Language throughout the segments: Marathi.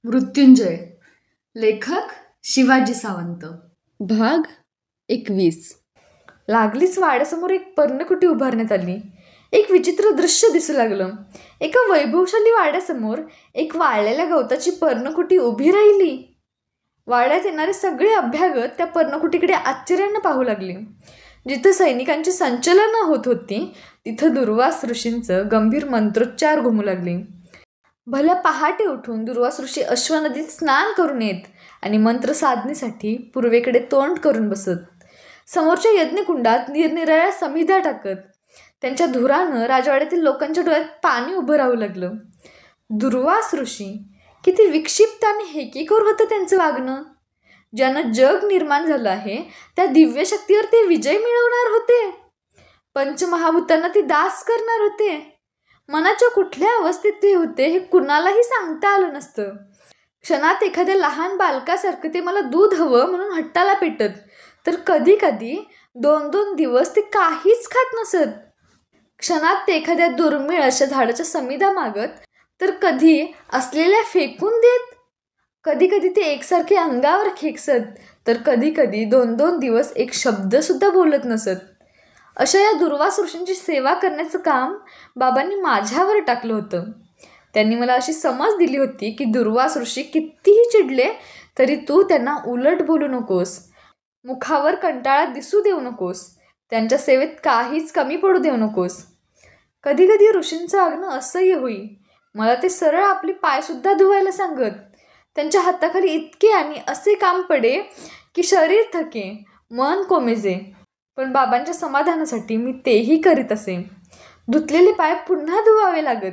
मृत्युंजय. लेखक शिवाजी सावंत. भाग 21. लागलीच वाड्यासमोर एक पर्णकुटी उभारण्यात आली. एक विचित्र दृश्य दिसू लागलं. एका वैभवशाली वाड्यासमोर एक वाळलेल्या गवताची पर्णकुटी उभी राहिली. वाड्यात येणारे सगळे अभ्यागत त्या पर्णकुटीकडे आश्चर्यानं पाहू लागले. जिथं सैनिकांची संचलनं होत होती तिथं दुर्वास ऋषींचं गंभीर मंत्रोच्चार घुमू लागले. भल्या पहाटे उठून दुर्वास ऋषी अश्वनदीत स्नान करून येत आणि मंत्र साधनेसाठी पूर्वेकडे तोंड करून बसत. समोरच्या यज्ञकुंडात निरनिराळ्या समिधा टाकत. त्यांच्या धुरानं राजवाड्यातील लोकांच्या डोळ्यात पाणी उभं राहू लागलं. दुर्वास ऋषी किती विक्षिप्त आणि हेकेखोर होतं त्यांचं वागणं. ज्यानं जग निर्माण झालं आहे त्या दिव्य शक्तीवर ते विजय मिळवणार होते. पंचमहाभूतांना ते दास करणार होते. मनाच्या कुठल्या अवस्थेत ते होते हे कुणालाही सांगता आलं नसतं. क्षणात एखाद्या लहान बालकासारखं ते मला दूध हवं म्हणून हट्टाला पेटत, तर कधी कधी 2-2 दिवस ते काहीच खात नसत. क्षणात ते एखाद्या दुर्मिळ अशा झाडाच्या समिधा मागत, तर कधी असलेल्या फेकून देत. कधी कधी ते एकसारखे अंगावर खेकसत, तर कधी कधी 2-2 दिवस एक शब्द सुद्धा बोलत नसत. अशा या दुर्वास ऋषींची सेवा करण्याचं काम बाबांनी माझ्यावर टाकलं होतं. त्यांनी मला अशी समज दिली होती की दुर्वास ऋषी कितीही चिडले तरी तू त्यांना उलट बोलू नकोस, मुखावर कंटाळा दिसू देऊ नकोस, त्यांच्या सेवेत काहीच कमी पडू देऊ नकोस. कधी कधी ऋषींचं वागणं असह्य होई. मला ते सरळ आपले पायसुद्धा धुवायला सांगत. त्यांच्या हाताखाली इतके आणि असे काम पडे की शरीर थके, मन कोमेजे. पण बाबांच्या समाधानासाठी मी तेही करीत असे. धुतलेले पाय पुन्हा धुवावे लागत.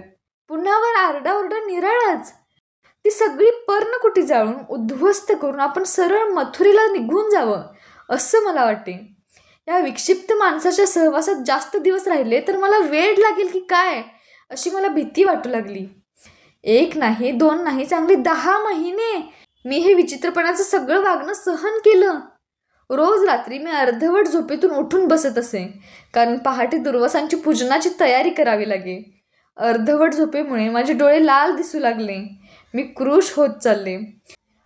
पुन्हावर आरडाओरडा निराळाच. ती सगळी पर्णकुटी जाळून उद्ध्वस्त करून आपण सरळ मथुरेला निघून जावं असं मला वाटे. या विक्षिप्त माणसाच्या सहवासात जास्त दिवस राहिले तर मला वेड लागेल की काय अशी मला भीती वाटू लागली. 1 नाही 2 नाही, चांगले 10 महिने मी हे विचित्रपणाचं सगळं वागणं सहन केलं. रोज रात्री मी अर्धवट झोपेतून उठून बसत असे, कारण पहाटे दुर्वासांची पूजनाची तयारी करावी लागे. अर्धवट झोपेमुळे माझे डोळे लाल दिसू लागले. मी क्रुश होत चालले.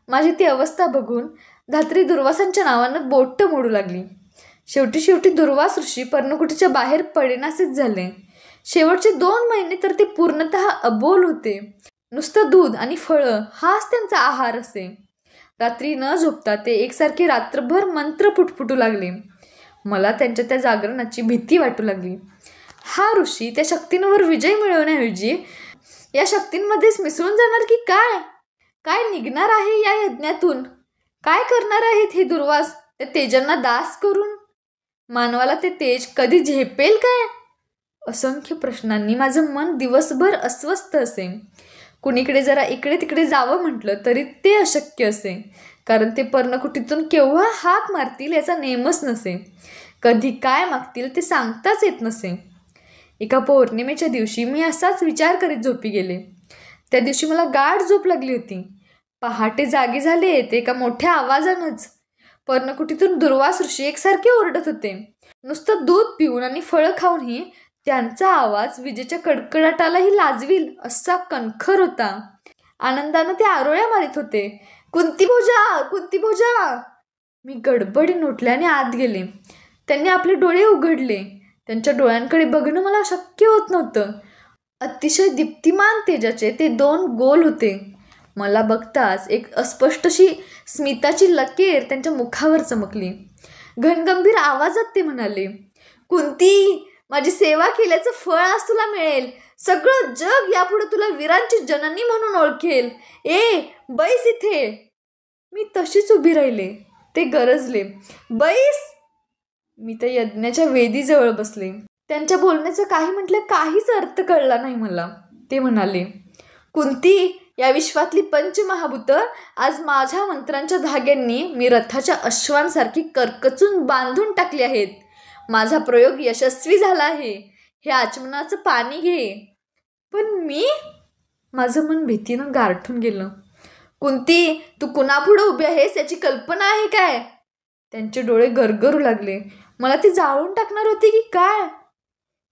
माझी ती अवस्था बघून धात्री दुर्वासांच्या नावानं बोट्ट मोडू लागली. शेवटी दुर्वास ऋषी पर्णकुटीच्या बाहेर पडेनासेच झाले. शेवटचे 2 महिने तर ते पूर्णतः अबोल होते. नुसतं दूध आणि फळं हाच त्यांचा आहार असे. रात्री न झोपता ते एकसारखे रात्रभर मंत्र पुटपुटू लागले. मला त्यांच्या त्या जागरणाची भीती वाटू लागली. हा ऋषी त्या शक्तींवर विजय मिळवण्याऐवजी या शक्तींमध्येच मिसळून जाणार की काय? काय निघणार आहे या यज्ञातून? काय करणार आहेत हे दुर्वास त्या तेजांना दास करून? मानवाला ते तेज कधी झेपेल काय? असंख्य प्रश्नांनी माझं मन दिवसभर अस्वस्थ असे. कुणीकडे जरा इकडे तिकडे जावं म्हटलं तरी ते अशक्य असे, कारण ते पर्णकुटीतून केव्हा हाक मारतील याचा नेमच नसे. कधी काय मागतील ते सांगताच येत नसे. एका पौर्णिमेच्या दिवशी मी असाच विचार करीत झोपी गेले. त्या दिवशी मला गाढ झोप लागली होती. पहाटे जागी झाले ते एका मोठ्या आवाजानंच. पर्णकुटीतून दुर्वास ऋषी एकसारखे ओरडत होते. नुसतं दूध पिऊन आणि फळं खाऊनही त्यांचा आवाज विजेच्या कडकडाटालाही लाजवील असा कणखर होता. आनंदानं ते आरोळ्या मारित होते. कुंती भोजा, कुंती भोजा. मी गडबडीने उठल्याने आत गेले. त्यांनी आपले डोळे उघडले. त्यांच्या डोळ्यांकडे बघणं मला शक्य होत नव्हतं. अतिशय दीप्तिमान तेजाचे ते 2 गोल होते. मला बघताच एक अस्पष्टशी स्मिताची लकीर त्यांच्या मुखावर चमकली. घनगंभीर आवाजात ते म्हणाले, कुंती, माझी सेवा केल्याचं फळ आज तुला मिळेल. सगळं जग यापुढे तुला वीरांची जननी म्हणून ओळखेल. बैस इथे. मी तशीच उभी राहिले. ते गरजले, बैस. मी त्या यज्ञाच्या वेदीजवळ बसले. त्यांच्या बोलण्याचं काही म्हटलं काहीच अर्थ कळला नाही मला. ते म्हणाले, कुंती, या विश्वातली पंचमहाभूतं आज माझ्या मंत्रांच्या धाग्यांनी मी रथाच्या अश्वांसारखी करकचून बांधून टाकली आहेत. माझा प्रयोग यशस्वी झाला आहे. हे आचमनाचं पाणी घे. पण मी? माझं मन भीतीनं गारठून गेलं. कुंती, तू कुणापुढं उभी आहेस याची कल्पना आहे काय? त्यांचे डोळे गरगरू लागले. मला ती जाळून टाकणार होती की काय?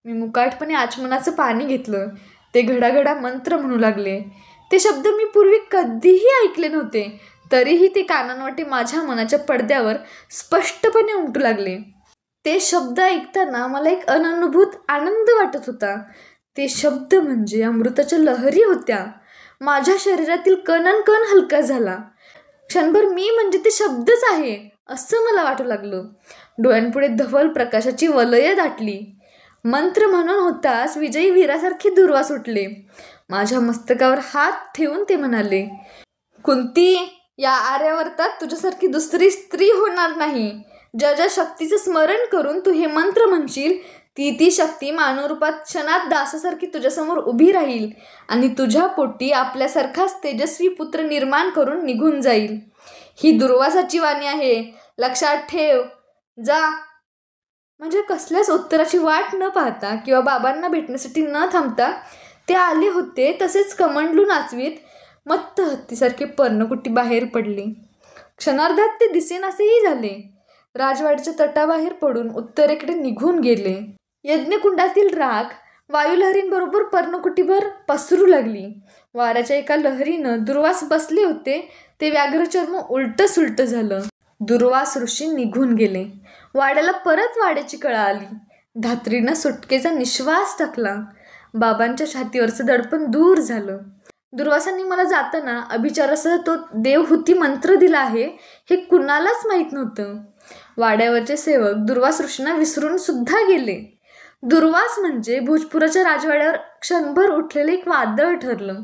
मी मुकाटपणे आचमनाचं पाणी घेतलं. ते घडाघडा मंत्र म्हणू लागले. ते शब्द मी पूर्वी कधीही ऐकले नव्हते, तरीही ते कानांवाटे माझ्या मनाच्या पडद्यावर स्पष्टपणे उमटू लागले. ते शब्द ऐकताना मला एक अननुभूत आनंद वाटत होता. ते शब्द म्हणजे अमृताच्या लहरी होत्या. माझ्या शरीरातील कण हलका झाला. क्षणभर मी म्हणजे ते शब्दच आहे असं मला वाटू लागलं. डोळ्यांपुढे धवल प्रकाशाची वलय दाटली. मंत्र म्हणून होताच विजयी वीरासारखे दुर्वा सुटले. माझ्या मस्तकावर हात ठेवून ते म्हणाले, कुंती, या आर्यावर्तात तुझ्यासारखी दुसरी स्त्री होणार नाही. ज्या ज्या शक्तीचं स्मरण करून तू हे मंत्र म्हणशील, ती शक्ती मानवरूपात क्षणात दासासारखी तुझ्यासमोर उभी राहील आणि तुझ्या पोटी आपल्यासारखाच तेजस्वी पुत्र निर्माण करून निघून जाईल. ही दुर्वासाची वाणी आहे, लक्षात ठेव. जा. म्हणजे कसल्याच उत्तराची वाट न पाहता किंवा बाबांना भेटण्यासाठी न थांबता ते आले होते. तसेच कमंडलू नाचवीत मत्त हत्तीसारखे पर्णकुटी बाहेर पडले. क्षणार्धात ते दिसेनासेही झाले. राजवाड्याच्या तटाबाहेर पडून उत्तरेकडे निघून गेले. यज्ञकुंडातील राख वायुलहरींबरोबर पर्णकुटीभर पसरू लागली. वाऱ्याच्या एका लहरीनं दुर्वास बसले होते ते व्याघ्रचर्म उलट सुलट झालं. दुर्वास ऋषी निघून गेले. वाड्याला परत वाड्याची कळा आली. धात्रीनं सुटकेचा निश्वास टाकला. बाबांच्या छातीवरचं दडपण दूर झालं. दुर्वासांनी मला जाताना अभिचारासह तो देवहूती मंत्र दिला आहे हे कुणालाच माहीत नव्हतं. वाड्यावरचे सेवक दुर्वास ऋषींना विसरून सुद्धा गेले. दुर्वास म्हणजे भोजपुराच्या राजवाड्यावर क्षणभर उठलेलं एक वादळ ठरलं.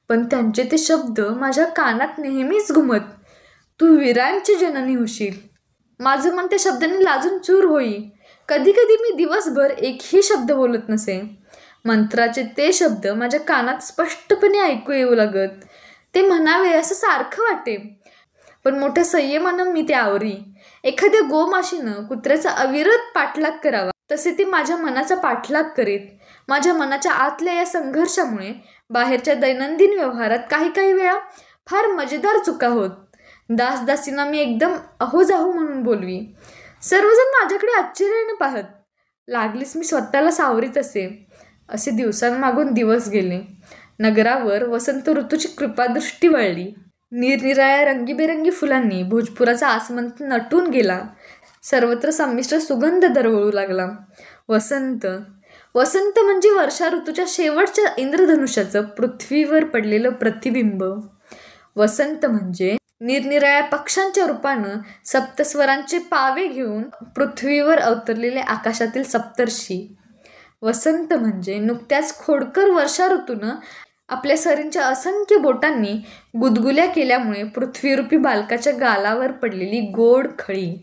पण त्यांचे ते शब्द माझ्या कानात नेहमीच घुमत. तू वीरांची जननी होशील. माझं मन त्या शब्दांनी लाजून चूर होई. कधी कधी मी दिवसभर एकही शब्द बोलत नसे. मंत्राचे ते शब्द माझ्या कानात स्पष्टपणे ऐकू येऊ लागत. ते म्हणावे असं सारखं वाटे, पण मोठ्या संयमानं मी ते आवरी. एखाद्या गोमाशीनं कुत्र्याचा अविरत पाठलाग करावा तसे ते माझ्या मनाचा पाठलाग करीत. माझ्या मनाच्या आतल्या या संघर्षामुळे बाहेरच्या दैनंदिन व्यवहारात काही वेळा फार मजेदार चुका होत. दासदासींना मी एकदम अहोजाहो म्हणून बोलवी. सर्वजण माझ्याकडे आश्चर्याने पाहत. लागलीच मी स्वतःला सावरीत असे दिवसांमागून दिवस गेले. नगरावर वसंत ऋतूची कृपादृष्टी वळली. निरनिराळ्या रंगीबेरंगी फुलांनी भोजपुराचा आसमंत नटून गेला. सर्वत्र संमिश्र सुगंध दरवळू लागला. वसंत वसंत म्हणजे वर्षा ऋतूच्या शेवटच्या इंद्रधनुष्याचं पृथ्वीवर पडलेलं प्रतिबिंब. वसंत म्हणजे निरनिराळ्या पक्ष्यांच्या रूपानं सप्तस्वरांचे पावे घेऊन पृथ्वीवर अवतरलेले आकाशातील सप्तर्षी. वसंत म्हणजे नुकत्याच खोडकर वर्षा ऋतूनं आपल्या सरींच्या असंख्य बोटांनी गुदगुल्या केल्यामुळे पृथ्वीरूपी बालकाच्या गालावर पडलेली गोड खळी.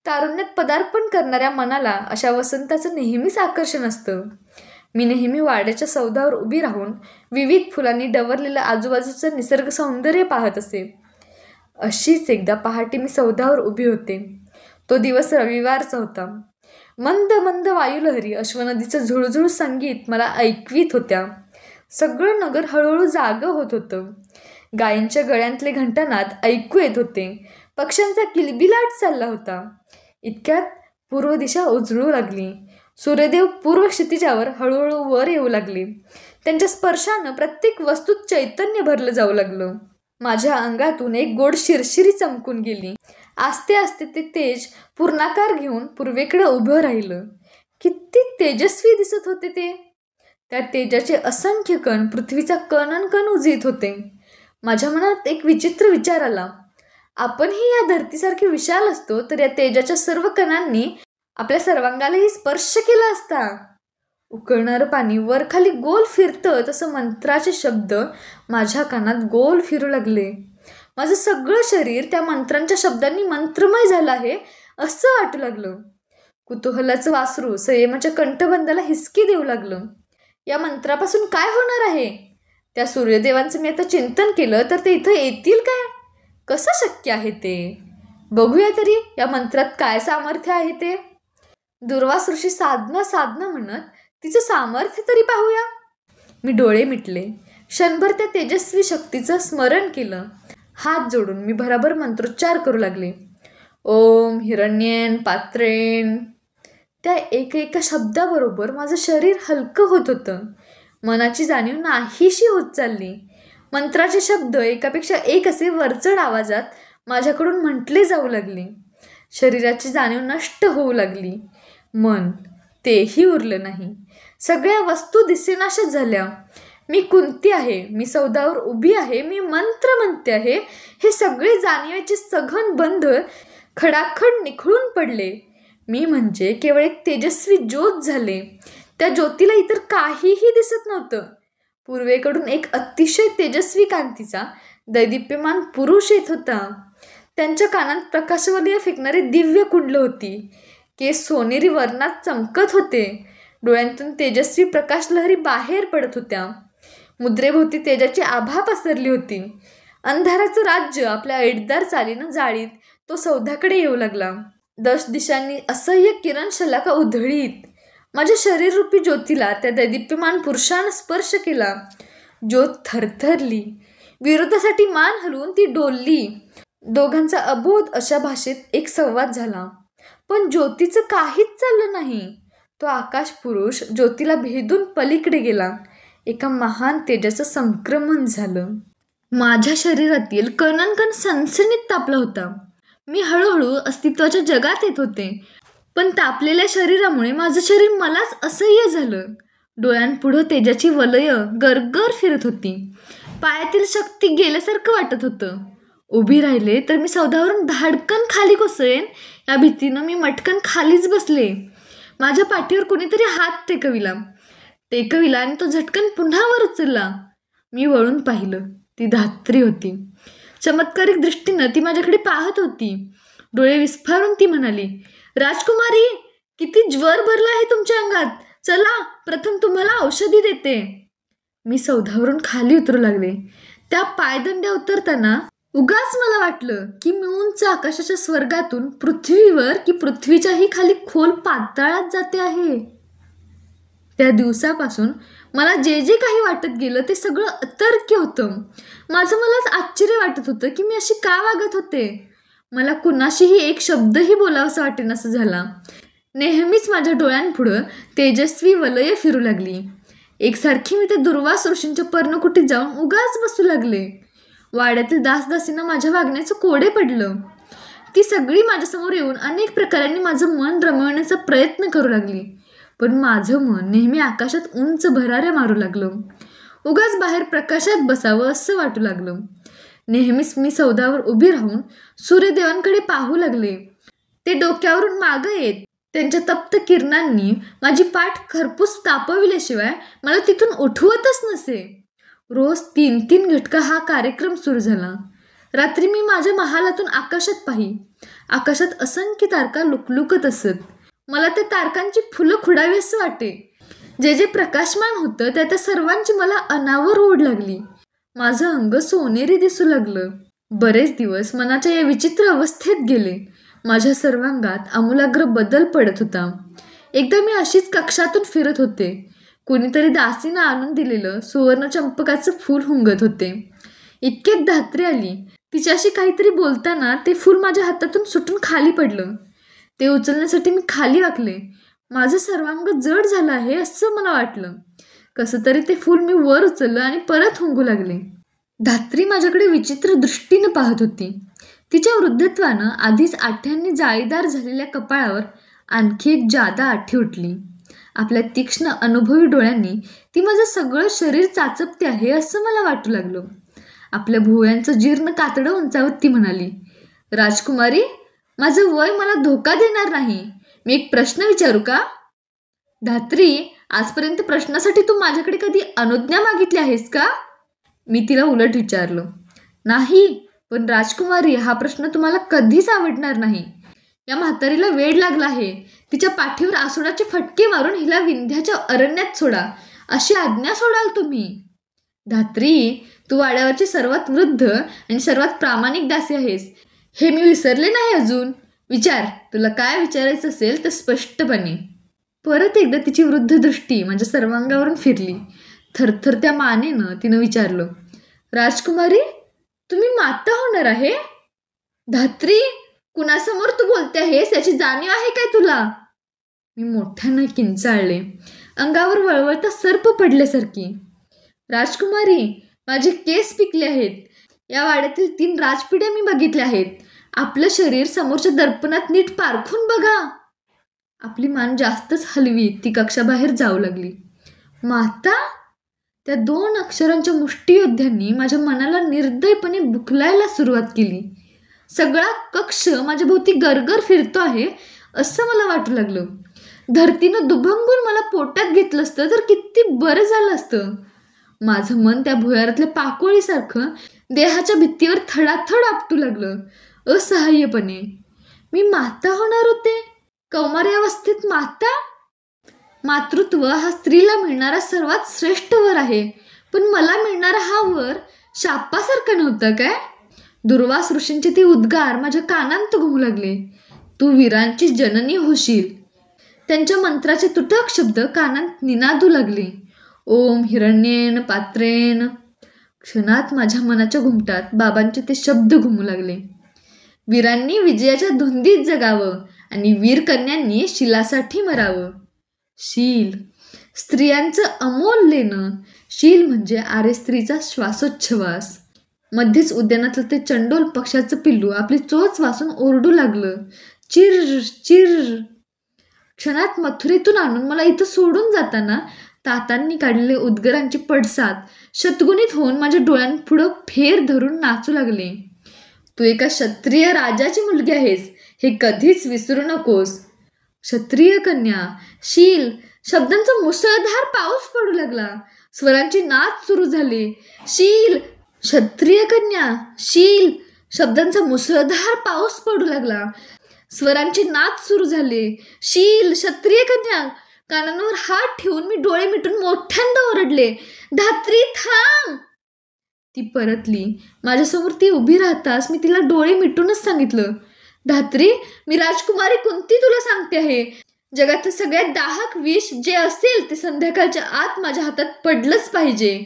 तारुण्यात पदार्पण करणाऱ्या मनाला अशा वसंताचं नेहमीच आकर्षण असतं. मी नेहमी वाड्याच्या सौदावर उभी राहून विविध फुलांनी डवरलेलं आजूबाजूचं निसर्ग सौंदर्य पाहत असे. अशीच एकदा पहाटे मी सौदावर उभी होते. तो दिवस रविवारचा होता. मंद मंद वायुलहरी अश्वनदीचं झुळझुळ संगीत मला ऐकवीत होत्या. सगळं नगर हळूहळू जागं होत होतं. गायींच्या गळ्यांतले घंटानाद ऐकू येत होते. पक्ष्यांचा किलबिलाट चालला होता. इतक्यात पूर्व दिशा उजळू लागली. सूर्यदेव पूर्व क्षितिजावर हळूहळू वर येऊ लागले. त्यांच्या स्पर्शानं प्रत्येक वस्तूत चैतन्य भरलं जाऊ लागलं. माझ्या अंगातून एक गोड शिरशिरी चमकून गेली. आस्ते आस्ते ते तेज पूर्णाकार घेऊन पूर्वेकडे उभं राहिलं. किती तेजस्वी दिसत होते ते. त्या तेजाचे असंख्य कण पृथ्वीचा कण उजीत होते. माझ्या मनात एक विचित्र विचार आला. आपणही या धरतीसारखे विशाल असतो तर या तेजाच्या सर्व कणांनी आपल्या सर्वांगालाही स्पर्श केला असता. उकळणारं पाणी वर खाली गोल फिरतं तसं मंत्राचे शब्द माझ्या कानात गोल फिरू लागले. माझं सगळं शरीर त्या मंत्रांच्या शब्दांनी मंत्रमय झालं आहे असं वाटू लागलं. कुतूहलाचं वासरू संयमाच्या कंठबंदाला हिसकी देऊ लागलं. या मंत्रापासून काय होणार आहे? त्या सूर्यदेवांचं मी आता चिंतन केलं तर ते इथं येतील काय? कसं शक्य आहे ते? बघूया तरी या मंत्रात काय सामर्थ्य आहे ते. दुर्वास ऋषी साधना म्हणत तिचं सामर्थ्य तरी पाहूया. मी डोळे मिटले. क्षणभर त्या तेजस्वी शक्तीचं स्मरण केलं. हात जोडून मी भराभर मंत्रोच्चार करू लागले. ओम हिरण्येन पात्रेण. त्या एका शब्दाबरोबर माझं शरीर हलकं होत होतं. मनाची जाणीव नाहीशी होत चालली. मंत्राचे शब्द एकापेक्षा एक असे वरचढ आवाजात माझ्याकडून म्हटले जाऊ लागले. शरीराची जाणीव नष्ट होऊ लागली. मन तेही उरलं नाही. सगळ्या वस्तू दिसेनाशा झाल्या. मी कुंती आहे, मी सौदावर उभी आहे, मी मंत्र म्हणते आहे, हे सगळे जाणीवेचे सघन बंध खडाखड निखळून पडले. मी म्हणजे केवळ एक तेजस्वी ज्योत झाले. त्या ज्योतीला इतर काहीही दिसत नव्हतं. पूर्वेकडून एक अतिशय तेजस्वी कांतीचा दैदिप्यमान पुरुष येत होता. त्यांच्या कानात प्रकाशवलय फेकणारी दिव्य कुंडलं होती. केस सोनेरी वर्णात चमकत होते. डोळ्यांतून तेजस्वी प्रकाशलहरी बाहेर पडत होत्या. मुद्रेभोवती तेजाची आभा पसरली होती. अंधाराचं राज्य आपल्या ऐटदार चालीनं जाळीत तो सौध्याकडे येऊ लागला. 10 दिशांनी असह्य किरण शलाका उधळीत माझ्या शरीररूपी ज्योतीला त्या दैदिप्यमान पुरुषानं स्पर्श केला. ज्योत थरथरली. विरोधासाठी मान हलवून ती डोलली. दोघांचा अबोध अशा भाषेत एक संवाद झाला. पण ज्योतीचं काहीच चाललं नाही. तो आकाश पुरुष ज्योतीला भेदून पलीकडे गेला. एका महान तेजाचं संक्रमण झालं. माझ्या शरीरातील कणकण सनसनीत तापला होता. मी हळूहळू अस्तित्वाच्या जगात येत होते. पण तापलेल्या शरीरामुळे माझं शरीर मलाच असह्य झालं. डोळ्यांपुढं तेजाची वलय गरगर फिरत होती. पायातील शक्ती गेल्यासारखं वाटत होतं. उभी राहिले तर मी सौदावरून धाडकन खाली कोसळेन या भीतीनं मी मटकन खालीच बसले. माझ्या पाठीवर कोणीतरी हात टेकविला आणि तो झटकन पुन्हा वर उचलला. मी वळून पाहिलं. ती धात्री होती. चमत्कारिक दृष्टीनं ती माझ्याकडे पाहत होती. डोळे विस्फारून ती म्हणाली, राजकुमारी, किती ज्वर भरला आहे तुमच्या अंगात. चला, प्रथम तुम्हाला औषधी देते. मी सौधावरून खाली उतरू लागले. त्या पायदंड्या उतरताना उगाच मला वाटलं की मी उंच आकाशाच्या स्वर्गातून पृथ्वीवर की पृथ्वीच्याही खाली खोल पाताळात जाते आहे. त्या दिवसापासून मला जे जे काही वाटत गेलं ते सगळं अतर्क्य होतं. मलाच आश्चर्य वाटत होतं की मी अशी का वागत होते. मला कुणाशीही एक शब्दही बोलावंसं वाटेनासं झाला. नेहमीच माझ्या डोळ्यांपुढं तेजस्वी वलय फिरू लागली. एकसारखी मी त्या दुर्वास ऋषींच्या पर्णकुटीत जाऊन उगाच बसू लागले. वाड्यातील दासदासींना माझ्या वागण्याचं कोडे पडलं. ती सगळी माझ्यासमोर येऊन अनेक प्रकारांनी माझं मन रमवण्याचा प्रयत्न करू लागली. पण माझं मन नेहमी आकाशात उंच भराऱ्या मारू लागलं. उगाच बाहेर प्रकाशात बसावं असं वाटू लागलं. नेहमीच मी सौदावर उभी राहून सूर्यदेवांकडे पाहू लागले. ते डोक्यावरून मागं येत त्यांच्या तप्त किरणांनी माझी पाठ खरपूस तापविल्याशिवाय मला तिथून उठवतच नसे. रोज 3-3 घटका हा कार्यक्रम सुरू झाला. रात्री मी माझ्या महालातून आकाशात आकाशात असंख्य तारका लुकलुकत असत. मला त्या तारकांची फुलं खुडावी असं वाटे. जे जे प्रकाशमान होतं त्या सर्वांची मला अनावर ओढ लागली. माझं अंग सोनेरी दिसू लागलं. बरेच दिवस मनाच्या या विचित्र अवस्थेत गेले. माझ्या सर्वांगात आमूलाग्र बदल पडत होता. एकदा मी अशीच कक्षातून फिरत होते. कोणीतरी दासीनं आणून दिलेलं सुवर्णचंपकाचं फूल हुंगत होते. इतक्यात धात्री आली. तिच्याशी काहीतरी बोलताना ते फूल माझ्या हातातून सुटून खाली पडलं. ते उचलण्यासाठी मी खाली वाकले. माझं सर्वांग जड झालं आहे असं मला वाटलं. कसं तरी ते फूल मी वर उचललं आणि परत हुंगू लागले. धात्री माझ्याकडे विचित्र दृष्टीनं पाहत होती. तिच्या वृद्धत्वानं आधीच आठ्यांनी जाळीदार झालेल्या कपाळावर आणखी एक जादा आठी उठली. आपल्या तीक्ष्ण अनुभवी डोळ्यांनी ती माझं सगळं शरीर चाचपते आहे असं मला वाटू लागलं. आपल्या भुवयांचं जीर्ण कातडं उंचावत ती म्हणाली, राजकुमारी, माझं वय मला धोका देणार नाही. मी एक प्रश्न विचारू का? धात्री, आजपर्यंत प्रश्नासाठी तू माझ्याकडे कधी अनुज्ञा मागितली आहेस का? मी तिला उलट विचारलं. नाही, पण राजकुमारी, हा प्रश्न तुम्हाला कधीच आवडणार नाही. या म्हातारीला वेड लागला आहे. तिच्या पाठीवर आसुडाचे फटके मारून हिला विंध्याच्या अरण्यात सोडा, अशी आज्ञा सोडाल तुम्ही? धात्री, तू वाड्यावरची सर्वात वृद्ध आणि सर्वात प्रामाणिक दासी आहेस, हे मी विसरले नाही अजून. विचार, तुला काय विचारायचं असेल तर स्पष्टपणे. परत एकदा तिची वृद्ध दृष्टी माझ्या सर्वांगावरून फिरली. थरथरत्या मानेनं तिनं विचारलं, राजकुमारी, तुम्ही माता होणार आहे? धात्री, कुणासमोर तू बोलते आहेस याची जाणीव आहे काय तुला? मी मोठ्यानं किंचाळले, अंगावर वळवळता सर्प पडल्यासारखी. राजकुमारी, माझे केस पिकले आहेत. या वाड्यातील 3 राजपिढ्या मी बघितल्या आहेत. आपलं शरीर समोरच्या दर्पणात नीट पारखून बघा. आपली मान जास्तच हलवी ती कक्षाबाहेर जाऊ लागली. माता? त्या 2 अक्षरांच्या मुष्टियोद्ध्यांनी माझ्या मनाला निर्दयपणे बुखलायला सुरुवात केली. सगळा कक्ष माझ्या भोवती गरगर फिरतो आहे असं मला वाटू लागलं. धरतीनं दुभंगून मला पोटात घेतलं असतं तर किती बरं झालं असतं. माझं मन त्या भुयारातल्या पाकोळीसारखं देहाच्या भित्तीवर थडाथड आपटू लागलं असहाय्यपणे. मी माता होणार होते, कौमार्यावस्थेत माता. मातृत्व हा स्त्रीला मिळणारा सर्वात श्रेष्ठ वर आहे, पण मला मिळणारा हा वर शापासारखा नव्हता काय? दुर्वास ऋषींचे ते उद्गार माझ्या कानांत घुमू लागले. तू वीरांची जननी होशील. त्यांच्या मंत्राचे तुटक शब्द कानात निनादू लागले. ओम हिरण्येन पात्रेन. क्षणात माझ्या मनाच्या घुमटात बाबांचे ते शब्द घुमू लागले. वीरांनी विजयाच्या धुंदीत जगावं आणि वीरकन्यांनी शिलासाठी मरावं. शील, स्त्रियांचं अमोल लेणं. शील म्हणजे आरे स्त्रीचा श्वासोच्छवास. मध्येच उद्यानातलं ते चंडोल पक्षाचं पिल्लू आपली चोच वासून ओरडू लागलं. चिर चिर. क्षणात मथुरेतून आणून मला इथं सोडून जाताना तातांनी काढलेले उद्गारांचे पडसाद शतगुणित होऊन माझ्या डोळ्यांपुढं फेर धरून नाचू लागले. तू एका क्षत्रिय राजाची मुलगी आहेस हे कधीच विसरू नकोस. क्षत्रिय कन्या, शील. शब्दांचा मुसळधार पाऊस पडू लागला. स्वरांची नाच सुरू झाली. शील, क्षत्रिय कन्या, शील. शब्दांचा मुसळधार पाऊस पडू लागला. स्वरांची नाच सुरू झाली. शील, क्षत्रिय कन्या. कानांवर हात ठेवून मी डोळे मिटून मोठ्यांदा ओरडले. धात्री थांब. ती परतली. माझ्यासमोर ती उभी राहताच मी तिला डोळे मिटूनच सांगितलं. धात्री, मी राजकुमारी कुंती तुला सांगते आहे. जगातलं सगळ्यात दाहक विष जे असेल ते संध्याकाळच्या आत माझ्या हातात पडलंच पाहिजे.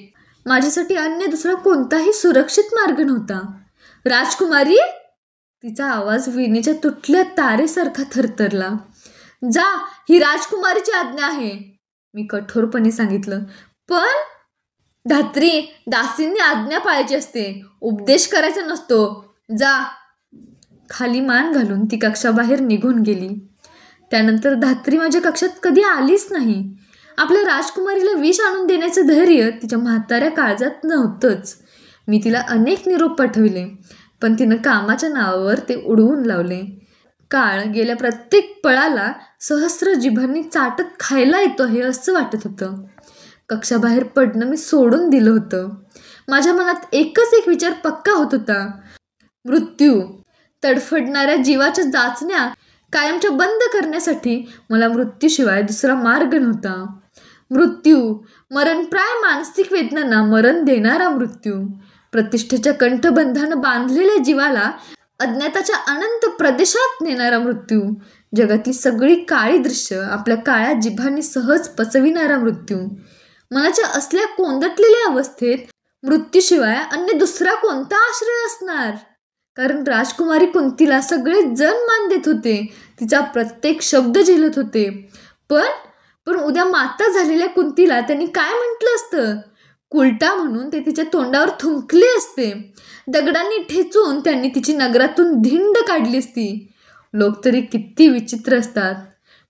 माझ्यासाठी अन्य दुसरा कोणताही सुरक्षित मार्ग नव्हता. राजकुमारी. तिचा आवाज विणीच्या तुटल्या तारेसारखा थरथरला. जा, ही राजकुमारीची आज्ञा आहे, मी कठोरपणे सांगितलं. पण धात्री, दासींनी आज्ञा पाळायची असते, उपदेश करायचा नसतो. जा. खाली मान घालून ती कक्षाबाहेर निघून गेली. त्यानंतर धात्री माझ्या कक्षात कधी आलीच नाही. आपल्या राजकुमारीला विष आणून देण्याचं धैर्य तिच्या म्हाताऱ्या काळजात नव्हतंच. मी तिला अनेक निरोप पाठविले, पण तिनं कामाच्या नावावर ते उडवून लावले. काळ गेल्या प्रत्येक पळाला सहस्र जिभांनी चाटत खायला येतो आहे असं वाटत होतं. कक्षाबाहेर पडणं मी सोडून दिलं होतं. माझ्या मनात एकच एक विचार पक्का होत होता. मृत्यू. तडफडणाऱ्या जीवाच्या जाचण्या कायमच्या बंद करण्यासाठी मला मृत्यूशिवाय दुसरा मार्ग नव्हता. मृत्यू, मरणप्राय मानसिक वेदनांना मरण देणारा मृत्यू. प्रतिष्ठेच्या कंठबंधानं बांधलेल्या जीवाला अज्ञाताच्या अनंत प्रदेशात नेणारा मृत्यू. जगातली सगळी काळी दृश्य आपल्या काळ्या जिभांनी सहज पचविणारा मृत्यू. मनाच्या असल्या कोंदटलेल्या अवस्थेत मृत्यूशिवाय अन्य दुसरा कोणता आश्रय असणार? कारण राजकुमारी कुंतीला सगळे जण मान देत होते, तिचा प्रत्येक शब्द झेलत होते. पण उद्या माता झालेल्या कुंतीला त्यांनी काय म्हटलं असतं? कुलटा म्हणून ते तिच्या तोंडावर थुंकले असते. दगडांनी ठेचून त्यांनी तिची नगरातून धिंड काढली असती. लोक तरी किती विचित्र असतात.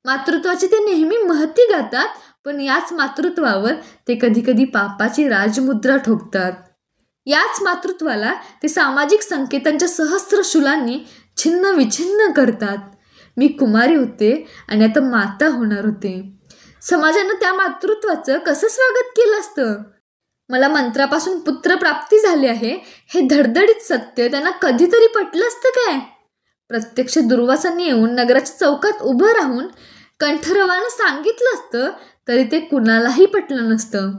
मातृत्वाची ते नेहमी महती गातात, पण याच मातृत्वावर ते कधी कधी पापाची राजमुद्रा ठोकतात. याच मातृत्वाला ते सामाजिक संकेतांच्या सहस्र शुलांनी छिन्न विछिन्न करतात. मी कुमारी होते आणि आता माता होणार होते. समाजानं त्या मातृत्वाचं कसं स्वागत केलं असतं? मला मंत्रापासून पुत्रप्राप्ती झाली आहे हे धडधडीत सत्य त्यांना कधीतरी पटलं असतं काय? प्रत्यक्ष दुर्वासांनी येऊन नगराच्या चौकात उभं राहून कंठरवानं सांगितलं असतं तरी ते कुणालाही पटलं नसतं.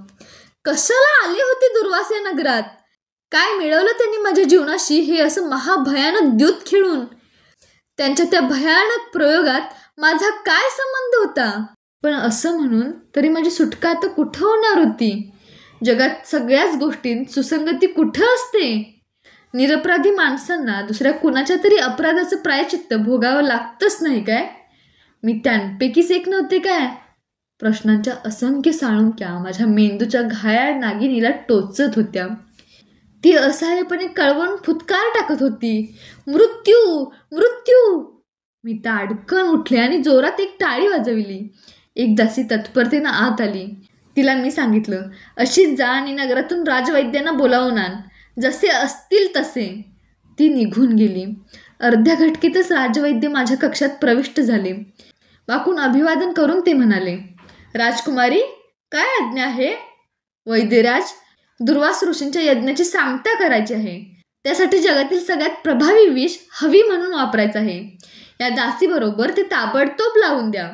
कशाला आले होते दुर्वास या नगरात? काय मिळवलं त्यांनी माझ्या जीवनाशी हे असं महाभयानक द्यूत खेळून? त्यांच्या त्या भयानक प्रयोगात माझा काय संबंध होता? पण असं म्हणून तरी माझी सुटका आता कुठं होणार होती? जगात सगळ्याच गोष्टींत सुसंगती कुठं असते? निरपराधी माणसांना दुसऱ्या कुणाच्या तरी अपराधाचं प्रायचित्त भोगावं लागतंच नाही काय? मी त्यांपैकीच एक नव्हते काय? प्रश्नांच्या असंख्य साळुंक्या माझ्या मेंदूच्या घायाळ नागिनीला टोचत होत्या. ती असहाय्यपणे कळवून फुतकार टाकत होती, मृत्यू मृत्यू. मी ताडकन उठले आणि जोरात एक टाळी वाजविली. एक दासी तत्परतेनं आत आली. तिला मी सांगितलं, अशीच जा आणि नगरातून राजवैद्यांना बोलावून आण, जसे असतील तसे. ती निघून गेली. अर्ध्या घटकेतच राजवैद्य माझ्या कक्षात प्रविष्ट झाले. वाकून अभिवादन करून ते म्हणाले, राजकुमारी, काय आज्ञा आहे? वैद्यराज, दुर्वास ऋषींच्या यज्ञाची सांगता करायची आहे. त्यासाठी जगातील सगळ्यात प्रभावी विष हवी म्हणून वापरायचं आहे. या दासीबरोबर ते ताबडतोब लावून द्या.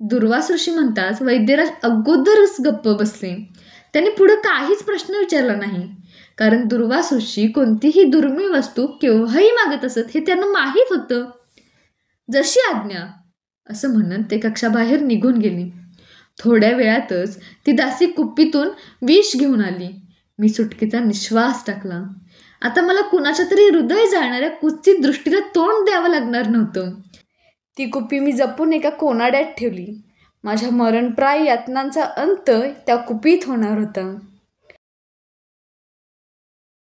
दुर्वास ऋषी म्हणताच वैद्यराज अगोदरच गप्प बसले. त्यांनी पुढे काहीच प्रश्न विचारला नाही, कारण दुर्वास ऋषी कोणतीही दुर्मिळ वस्तू केव्हाही मागत असत हे त्यांना माहीत होतं. जशी आज्ञा, असं म्हणत ते कक्षाबाहेर निघून गेली. थोड्या वेळातच ती दासी कुप्पीतून विष घेऊन आली. मी सुटकेचा निश्वास टाकला. आता मला कुणाच्या तरी हृदय जाळणाऱ्या कुत्सित दृष्टीला तोंड द्यावं लागणार नव्हतं. ती कुप्पी मी जपून एका कोनाड्यात ठेवली. माझ्या मरणप्राय यातनांचा अंत त्या कुपीत होणार होता.